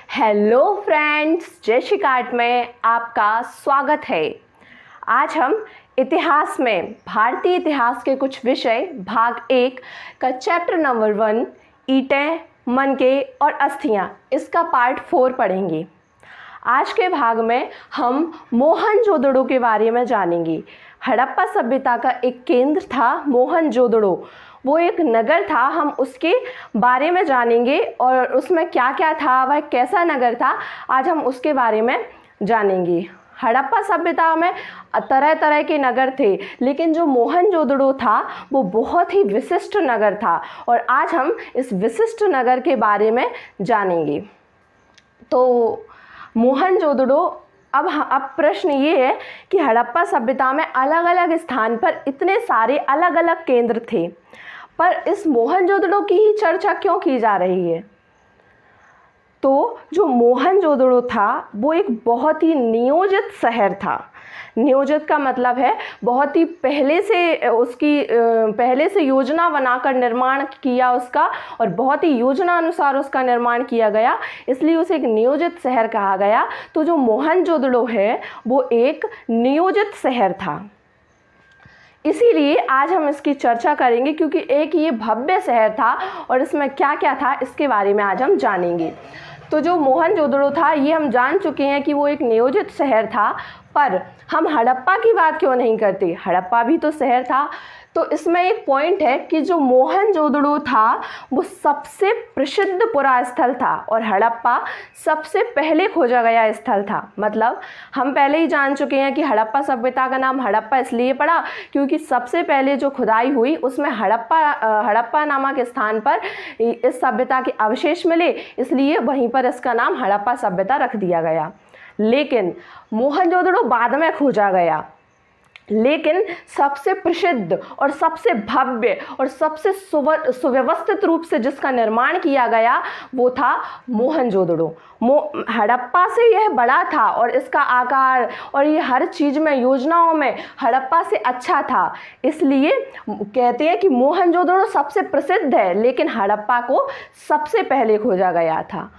Hello friends, जय श्री काट में आपका स्वागत है। आज हम इतिहास में भारतीय इतिहास के कुछ विषय भाग 1 का चैप्टर नंबर 1 ईंटें, मनके और अस्थियां, इसका पार्ट 4 पढ़ेंगे। आज के भाग में हम मोहनजोदड़ो के बारे में जानेंगे। हड़प्पा सभ्यता का एक केंद्र था मोहनजोदड़ो, वो एक नगर था। हम उसके बारे में जानेंगे और उसमें क्या क्या था, वह कैसा नगर था, आज हम उसके बारे में जानेंगे। हड़प्पा सभ्यता में तरह तरह के नगर थे, लेकिन जो मोहनजोदड़ो था वो बहुत ही विशिष्ट नगर था और आज हम इस विशिष्ट नगर के बारे में जानेंगे। तो मोहनजोदड़ो, अब प्रश्न ये है कि हड़प्पा सभ्यता में अलग अलग स्थान पर इतने सारे अलग अलग केंद्र थे, पर इस मोहनजोदड़ो की ही चर्चा क्यों की जा रही है? तो जो मोहनजोदड़ो था वो एक बहुत ही नियोजित शहर था। नियोजित का मतलब है बहुत ही पहले से योजना बनाकर निर्माण किया उसका, और बहुत ही योजना अनुसार उसका निर्माण किया गया, इसलिए उसे एक नियोजित शहर कहा गया। तो जो मोहनजोदड़ो है वो एक नियोजित शहर था, इसीलिए आज हम इसकी चर्चा करेंगे, क्योंकि एक ये भव्य शहर था और इसमें क्या क्या था इसके बारे में आज हम जानेंगे। तो जो मोहनजोदड़ो था ये हम जान चुके हैं कि वो एक नियोजित शहर था, पर हम हड़प्पा की बात क्यों नहीं करते? हड़प्पा भी तो शहर था। तो इसमें एक पॉइंट है कि जो मोहनजोदड़ो था वो सबसे प्रसिद्ध पुरा स्थल था और हड़प्पा सबसे पहले खोजा गया स्थल था। मतलब हम पहले ही जान चुके हैं कि हड़प्पा सभ्यता का नाम हड़प्पा इसलिए पड़ा क्योंकि सबसे पहले जो खुदाई हुई उसमें हड़प्पा नामक स्थान पर इस सभ्यता के अवशेष मिले, इसलिए वहीं पर इसका नाम हड़प्पा सभ्यता रख दिया गया। लेकिन मोहनजोदड़ो बाद में खोजा गया, लेकिन सबसे प्रसिद्ध और सबसे भव्य और सबसे सुव्यवस्थित रूप से जिसका निर्माण किया गया वो था मोहनजोदड़ो। हड़प्पा से यह बड़ा था और इसका आकार और ये हर चीज़ में, योजनाओं में हड़प्पा से अच्छा था, इसलिए कहते हैं कि मोहनजोदड़ो सबसे प्रसिद्ध है, लेकिन हड़प्पा को सबसे पहले खोजा गया था।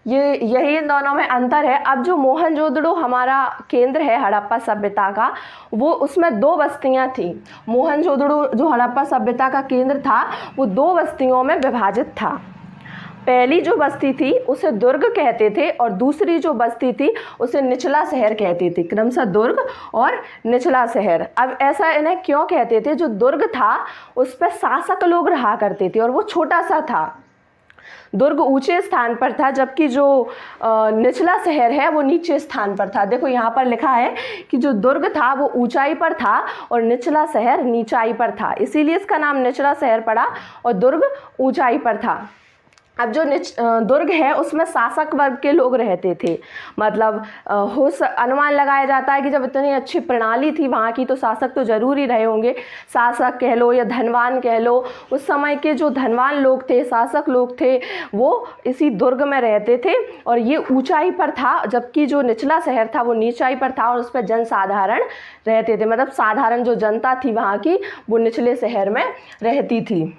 यही इन दोनों में अंतर है। अब जो मोहनजोदड़ो हमारा केंद्र है हड़प्पा सभ्यता का, वो उसमें 2 बस्तियां थी। मोहनजोदड़ो जो हड़प्पा सभ्यता का केंद्र था वो 2 बस्तियों में विभाजित था। पहली जो बस्ती थी उसे दुर्ग कहते थे और दूसरी जो बस्ती थी उसे निचला शहर कहते थे, क्रमशः दुर्ग और निचला शहर। अब ऐसा इन्हें क्यों कहते थे? जो दुर्ग था उस पर शासक लोग रहा करते थे और वो छोटा सा था। दुर्ग ऊंचे स्थान पर था, जबकि जो निचला शहर है वो नीचे स्थान पर था। देखो यहाँ पर लिखा है कि जो दुर्ग था वो ऊंचाई पर था और निचला शहर नीचाई पर था, इसीलिए इसका नाम निचला शहर पड़ा और दुर्ग ऊंचाई पर था। अब जो दुर्ग है उसमें शासक वर्ग के लोग रहते थे। मतलब अनुमान लगाया जाता है कि जब इतनी अच्छी प्रणाली थी वहाँ की तो शासक तो जरूर ही रहे होंगे। शासक कह लो या धनवान कह लो, उस समय के जो धनवान लोग थे, शासक लोग थे, वो इसी दुर्ग में रहते थे और ये ऊंचाई पर था, जबकि जो निचला शहर था वो नीचाई पर था और उस पर जनसाधारण रहते थे। मतलब साधारण जो जनता थी वहाँ की वो निचले शहर में रहती थी।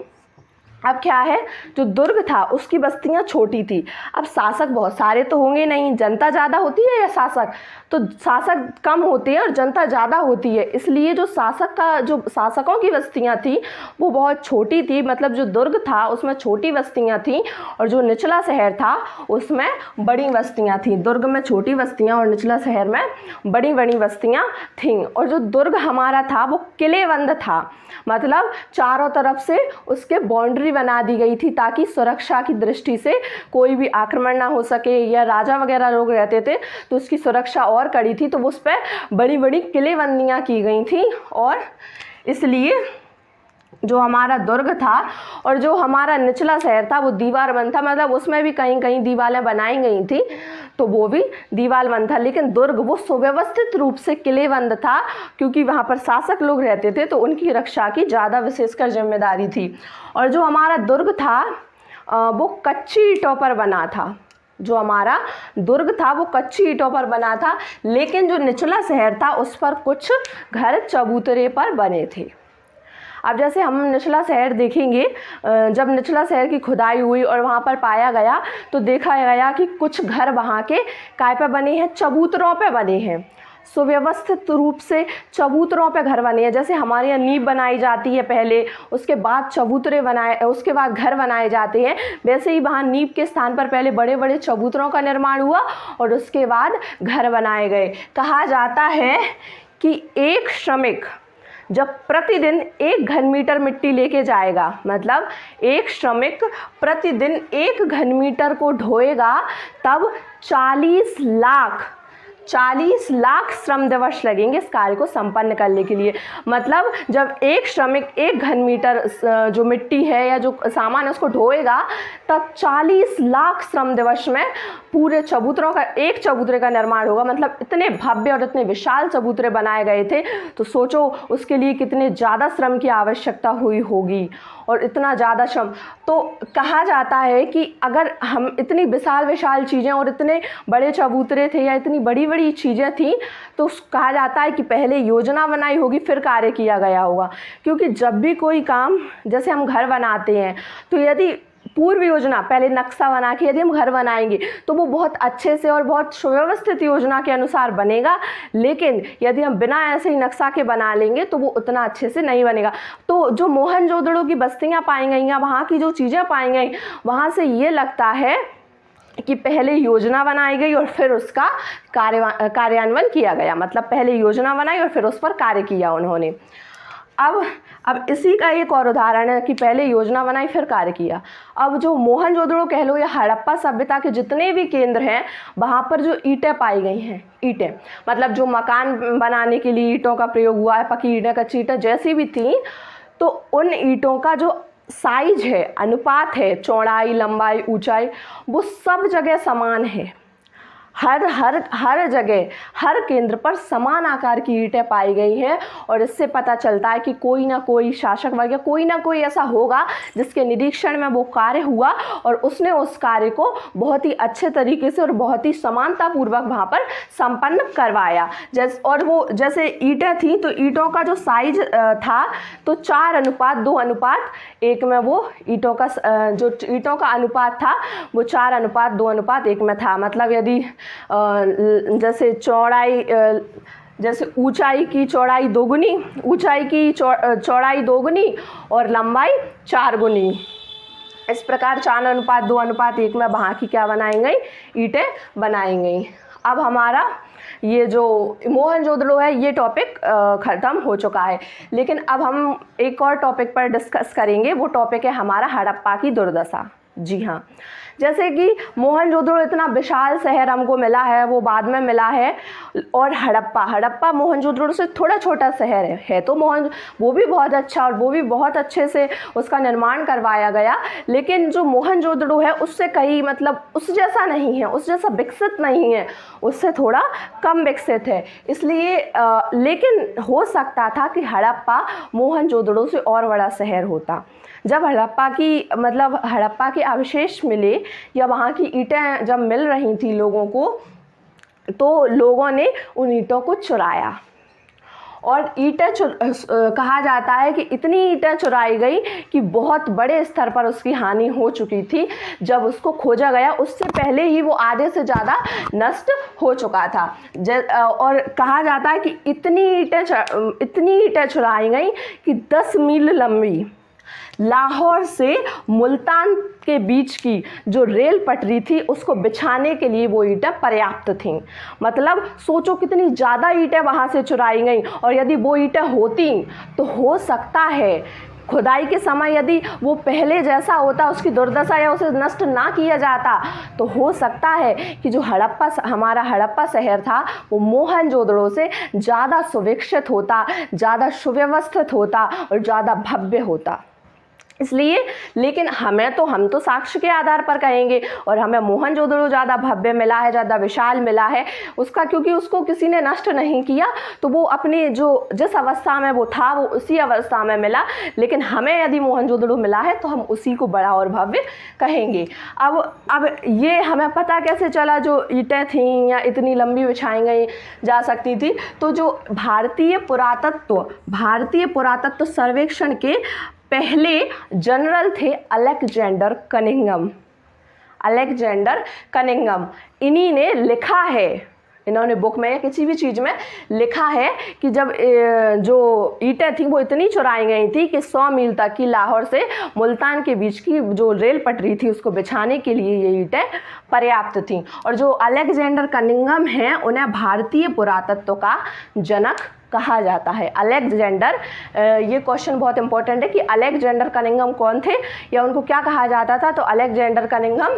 अब क्या है, जो दुर्ग था उसकी बस्तियां छोटी थी। अब शासक बहुत सारे तो होंगे नहीं, जनता ज़्यादा होती है या शासक, तो शासक कम होते हैं और जनता ज़्यादा होती है, इसलिए जो शासकों की बस्तियां थी वो बहुत छोटी थी। मतलब जो दुर्ग था उसमें छोटी बस्तियां थी और जो निचला शहर था उसमें बड़ी बस्तियां थी। दुर्ग में छोटी बस्तियां और निचला शहर में बड़ी बड़ी बस्तियां थीं। और जो दुर्ग हमारा था वो किलेबंद था, मतलब चारों तरफ से उसके बाउंड्री बना दी गई थी ताकि सुरक्षा की दृष्टि से कोई भी आक्रमण ना हो सके, या राजा वगैरह लोग रहते थे तो उसकी सुरक्षा और कड़ी थी, तो उस पर बड़ी बड़ी किलेबंदियां की गई थी। और इसलिए जो हमारा दुर्ग था और जो हमारा निचला शहर था वो दीवारबंद था, मतलब उसमें भी कहीं कहीं दीवारें बनाई गई थी तो वो भी दीवारबंद था। लेकिन दुर्ग वो सुव्यवस्थित रूप से किलेबंद था, क्योंकि वहाँ पर शासक लोग रहते थे तो उनकी रक्षा की ज़्यादा विशेषकर जिम्मेदारी थी। और जो हमारा दुर्ग था वो कच्ची ईंटों पर बना था। जो हमारा दुर्ग था वो कच्ची ईंटों पर बना था, लेकिन जो निचला शहर था उस पर कुछ घर चबूतरे पर बने थे। अब जैसे हम निचला शहर देखेंगे, जब निचला शहर की खुदाई हुई और वहाँ पर पाया गया तो देखा गया कि कुछ घर वहाँ के काय पे बने हैं, चबूतरों पे बने हैं, सुव्यवस्थित रूप से चबूतरों पे घर बने हैं। जैसे हमारे यहाँ नींव बनाई जाती है पहले, उसके बाद चबूतरे बनाए, उसके बाद घर बनाए जाते हैं, वैसे ही वहाँ नींव के स्थान पर पहले बड़े बड़े चबूतरों का निर्माण हुआ और उसके बाद घर बनाए गए। कहा जाता है कि एक श्रमिक जब प्रतिदिन 1 घन मीटर मिट्टी लेके जाएगा, मतलब एक श्रमिक प्रतिदिन 1 घन मीटर को ढोएगा, तब 40 लाख श्रम दिवस लगेंगे इस कार्य को संपन्न करने के लिए। मतलब जब एक श्रमिक 1 घन मीटर जो मिट्टी है या जो सामान है उसको ढोएगा, तब 40 लाख श्रम दिवस में पूरे चबूतरों का, एक चबूतरे का निर्माण होगा। मतलब इतने भव्य और इतने विशाल चबूतरे बनाए गए थे, तो सोचो उसके लिए कितने ज़्यादा श्रम की आवश्यकता हुई होगी और इतना ज़्यादा श्रम। तो कहा जाता है कि अगर हम इतनी विशाल चीज़ें और इतने बड़े चबूतरे थे या इतनी बड़ी चीज़ें थी, तो कहा जाता है कि पहले योजना बनाई होगी फिर कार्य किया गया होगा। क्योंकि जब भी कोई काम, जैसे हम घर बनाते हैं, तो यदि पूर्व योजना, पहले नक्शा बना के यदि हम घर बनाएंगे तो वो बहुत अच्छे से और बहुत सुव्यवस्थित योजना के अनुसार बनेगा। लेकिन यदि हम बिना ऐसे ही नक्शा के बना लेंगे तो वो उतना अच्छे से नहीं बनेगा। तो जो मोहनजोदड़ो की बस्तियाँ पाई गई हैं, वहाँ की जो चीज़ें पाई गई, वहाँ से ये लगता है कि पहले योजना बनाई गई और फिर उसका कार्यान्वयन किया गया। मतलब पहले योजना बनाई और फिर उस पर कार्य किया उन्होंने। अब इसी का एक और उदाहरण है कि पहले योजना बनाई फिर कार्य किया। अब जो मोहनजोदड़ो कह लो या हड़प्पा सभ्यता के जितने भी केंद्र हैं, वहाँ पर जो ईंटें पाई गई हैं, ईंटें मतलब जो मकान बनाने के लिए ईंटों का प्रयोग हुआ है, पकी ईंटें, कच्ची ईंटें जैसी भी थी, तो उन ईंटों का जो साइज है, अनुपात है, चौड़ाई, लंबाई, ऊंचाई, वो सब जगह समान है। हर जगह, हर केंद्र पर समान आकार की ईंटें पाई गई हैं। और इससे पता चलता है कि कोई ना कोई शासक वर्ग या कोई ना कोई ऐसा होगा जिसके निरीक्षण में वो कार्य हुआ और उसने उस कार्य को बहुत ही अच्छे तरीके से और बहुत ही समानतापूर्वक वहाँ पर संपन्न करवाया। जैसे ईंटें थी, तो ईंटों का जो साइज था, तो 4:2:1 में वो ईंटों का अनुपात था, वो 4:2:1 में था। मतलब यदि जैसे ऊंचाई की चौड़ाई दोगुनी और लंबाई 4 गुनी, इस प्रकार 4:2:1 में वहाँ की क्या बनाई गई, ईंटें बनाई गई। अब हमारा ये जो मोहनजोदड़ो है, ये टॉपिक ख़त्म हो चुका है। लेकिन अब हम एक और टॉपिक पर डिस्कस करेंगे। वो टॉपिक है हमारा हड़प्पा की दुर्दशा। जी हाँ, जैसे कि मोहनजोदड़ो इतना विशाल शहर हमको मिला है, वो बाद में मिला है, और हड़प्पा मोहनजोदड़ो से थोड़ा छोटा शहर है तो वो भी बहुत अच्छा और वो भी बहुत अच्छे से उसका निर्माण करवाया गया। लेकिन जो मोहनजोदड़ो है उससे कहीं, मतलब उस जैसा नहीं है, उस जैसा विकसित नहीं है, उससे थोड़ा कम विकसित है। इसलिए लेकिन हो सकता था कि हड़प्पा मोहनजोदड़ो से और बड़ा शहर होता। जब हड़प्पा के अवशेष मिले या वहाँ की ईंटें जब मिल रही थी लोगों को, तो लोगों ने उन ईंटों को चुराया। और कहा जाता है कि इतनी ईंटें चुराई गई कि बहुत बड़े स्तर पर उसकी हानि हो चुकी थी। जब उसको खोजा गया उससे पहले ही वो आधे से ज़्यादा नष्ट हो चुका था। और कहा जाता है कि इतनी ईंटें चुराई गई कि 10 मील लंबी लाहौर से मुल्तान के बीच की जो रेल पटरी थी उसको बिछाने के लिए वो ईंटें पर्याप्त थीं। मतलब सोचो कितनी ज़्यादा ईंटें वहाँ से चुराई गई। और यदि वो ईंटें होती तो हो सकता है खुदाई के समय यदि वो पहले जैसा होता, उसकी दुर्दशा या उसे नष्ट ना किया जाता, तो हो सकता है कि जो हमारा हड़प्पा शहर था वो मोहनजोदड़ो से ज़्यादा सुविकसित होता, ज़्यादा सुव्यवस्थित होता और ज़्यादा भव्य होता। इसलिए, लेकिन हम तो साक्ष्य के आधार पर कहेंगे, और हमें मोहनजोदड़ो ज़्यादा भव्य मिला है, ज़्यादा विशाल मिला है उसका, क्योंकि उसको किसी ने नष्ट नहीं किया, तो वो अपनी जिस अवस्था में वो था वो उसी अवस्था में मिला। लेकिन हमें यदि मोहनजोदड़ो मिला है तो हम उसी को बड़ा और भव्य कहेंगे। अब ये हमें पता कैसे चला जो ईंटें थीं या इतनी लंबी बिछाई गई जा सकती थी? तो जो भारतीय पुरातत्व सर्वेक्षण के पहले जनरल थे अलेक्जेंडर कनिंघम। इन्हीं ने लिखा है, इन्होंने बुक में या किसी भी चीज़ में लिखा है कि जब जो ईंटें थी वो इतनी चुराई गई थी कि 100 मील तक की लाहौर से मुल्तान के बीच की जो रेल पटरी थी उसको बिछाने के लिए ये ईंटें पर्याप्त थीं। और जो अलेक्जेंडर कनिंघम हैं उन्हें भारतीय पुरातत्व का जनक कहा जाता है। अलेक्जेंडर, ये क्वेश्चन बहुत इंपॉर्टेंट है कि अलेक्जेंडर कनिंघम कौन थे या उनको क्या कहा जाता था? तो अलेक्जेंडर कनिंघम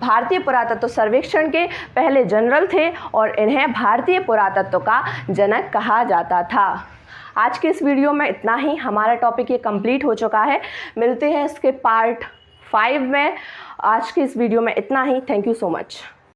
भारतीय पुरातत्व सर्वेक्षण के पहले जनरल थे और इन्हें भारतीय पुरातत्व का जनक कहा जाता था। आज के इस वीडियो में इतना ही, हमारा टॉपिक ये कंप्लीट हो चुका है। मिलते हैं इसके पार्ट 5 में। आज के इस वीडियो में इतना ही। Thank you so much.